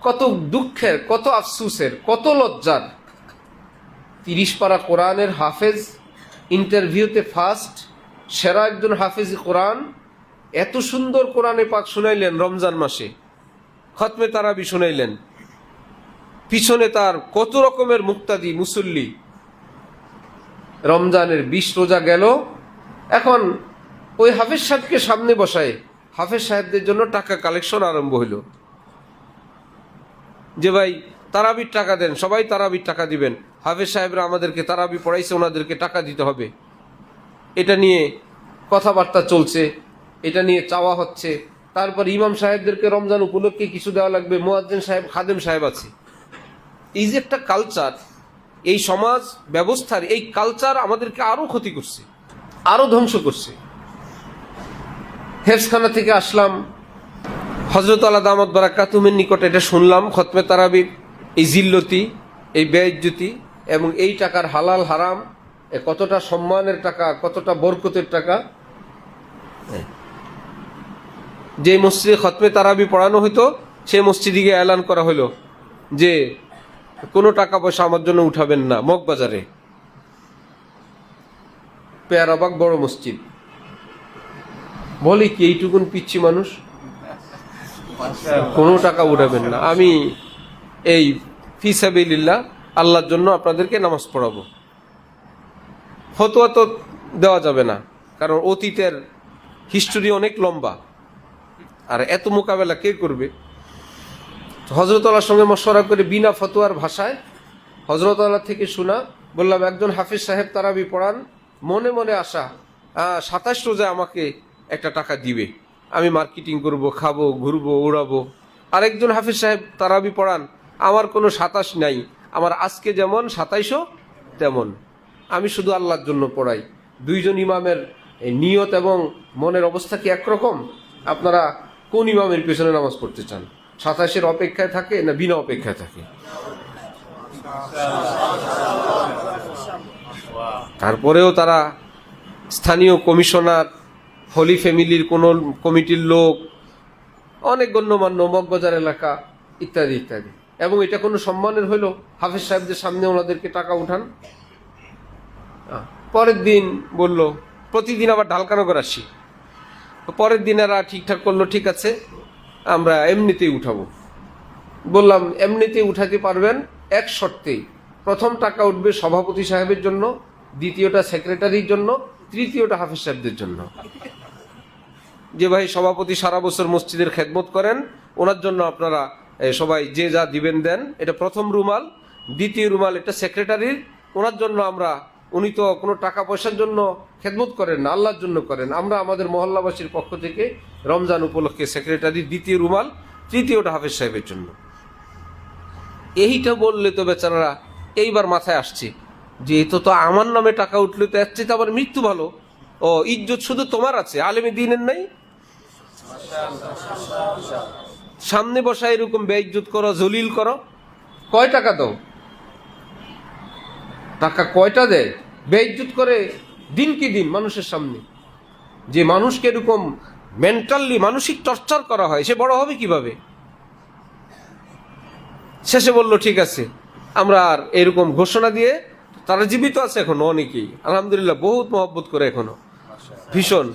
কত দুঃখের, কত আফসুসের, কত লজ্জার। 30 পারা কোরআনের হাফেজ, ইন্টারভিউতে ফার্স্ট, সেরা একজন হাফেজ কোরআন, এত সুন্দর কোরআনে পাক শুনাইলেন রমজান মাসে, খতমে তারাবি শুনাইলেন, পিছনে তার কত রকমের মুক্তাদি মুসল্লি। রমজানের 20 রোজা গেল, এখন ওই হাফেজ সাহেবকে সামনে বসায় হাফেজ সাহেবদের জন্য টাকা কালেকশন আরম্ভ হইল, যে ভাই তারাবির টাকা দেন, সবাই তারাবির টাকা দিবেন, হাফেজ সাহেবরা আমাদেরকে তারাবি পড়াইছে, ওনাদেরকে টাকা দিতে হবে। এটা নিয়ে কথাবার্তা চলছে, এটা নিয়ে চাওয়া হচ্ছে। তারপর ইমাম সাহেবদেরকে রমজান উপলক্ষে কিছু দেওয়া লাগবে, মুয়াজ্জিন সাহেব, খাদেম সাহেব আছে। এই যে একটা কালচার, এই সমাজ ব্যবস্থার এই কালচার আমাদেরকে আরো ক্ষতি করছে, আরো ধ্বংস করছে। হেফজখানা থেকে আসলাম, হযরত আলা দামাত বারাকাতুহুমের নিকট এটা শুনলাম, খতমে তারাবির এই জিল্লতি, এই বেইজ্জতি এবং এই টাকার হালাল হারাম, কতটা সম্মানের টাকা, কতটা বরকতের টাকা। যে মসজিদে খতমে তারাবি পড়ানো হইতো সেই মসজিদে গিয়ে এলান করা হলো যে কোনো টাকা পয়সা আমার জন্য উঠাবেন না, মগবাজারে, পেয়ারাবাগ বড় মসজিদ। বলে কি এইটুকুন পিচ্ছি মানুষ, কোনো টাকা উঠাবেন না, আমি এই ফি সাবিলিল্লাহ আল্লাহর জন্য আপনাদেরকে নামাজ পড়াবো। ফতোয়া তো দেওয়া যাবে না, কারণ অতীতের হিস্টোরি অনেক লম্বা, আর এত মোকাবেলা কে করবে। হযরত আল্লাহর সঙ্গে মশওয়ারা করে বিনা ফতোয়ার ভাষায় হযরত আল্লাহ থেকে শোনা, বললাম একজন হাফেজ সাহেব তারাবি পড়ান, মনে মনে আশা 27 রোজা আমাকে একটা টাকা দিবে, আমি মার্কেটিং করব, খাবো, ঘুরবো, উড়াবো। আরেকজন হাফেজ সাহেব তারাবি পড়ান, আমার কোনো 27 নাই, আমার আজকে যেমন 27ও তেমন, আমি শুধু আল্লাহর জন্য পড়াই। দুইজন ইমামের নিয়ত এবং মনের অবস্থা কি একরকম? আপনারা কোন ইমামের পেছনে নামাজ পড়তে চান? 27-এর অপেক্ষায় থাকে না বিনা অপেক্ষায় থাকে? তারপরেও তারা স্থানীয় কমিশনার, হোলি ফ্যামিলির কোন কমিটির লোক, অনেক গণ্যমান্য, মগবাজার এলাকা ইত্যাদি ইত্যাদি। এবং এটা কোনো সম্মানের হইল হাফেজ সাহেবদের সামনে ওনাদেরকে টাকা উঠান। পরের দিন বলল প্রতিদিন আবার ঢালকানগর আসি, পরের দিন এরা ঠিকঠাক করলো, ঠিক আছে আমরা এমনিতেই উঠাবো। বললাম এমনিতেই উঠাতে পারবেন এক শর্তেই, প্রথম টাকা উঠবে সভাপতি সাহেবের জন্য, দ্বিতীয়টা সেক্রেটারির জন্য, তৃতীয়টা হাফেজ সাহেবদের জন্য। যে ভাই সভাপতি সারা বছর মসজিদের খেদমত করেন, ওনার জন্য আপনারা সবাই যে যা দিবেন দেন, এটা প্রথম রুমাল। দ্বিতীয় রুমাল এটা সেক্রেটারির, ওনার জন্য আমরা, উনি তো কোনো টাকা পয়সার জন্য খেদমত করেন না, আল্লাহর জন্য করেন, আমরা আমাদের মহল্লাবাসীর পক্ষ থেকে রমজান উপলক্ষে সেক্রেটারির দ্বিতীয় রুমাল, তৃতীয়টা হাফেজ সাহেবের জন্য। এইটা বললে তো বেচারারা এইবার মাথায় আসছে যে এতো তো আমার নামে টাকা উঠলে তো এর চেয়ে তো আবার মৃত্যু ভালো। ও ইজ্জত শুধু তোমার আছে, আলেমে দ্বীনের নাই? সামনে বসা এরকম বেইজ্জত করো, জলিল করো, কয় টাকা দাও? টাকা কয়টা দেয়? বেইজ্জত করে দিন কি দিন মানুষের সামনে। যে মানুষকে এরকম মেন্টালি মানসিক টর্চার করা হয়, সে বড় হবে কিভাবে? শেষে বলল ঠিক আছে, আমরা আর এরকম ঘোষণা দিয়ে, তারা জীবিত আছে এখনো অনেকেই, আলহামদুলিল্লাহ, বহুত মহব্বত করে এখনো, ভীষণ।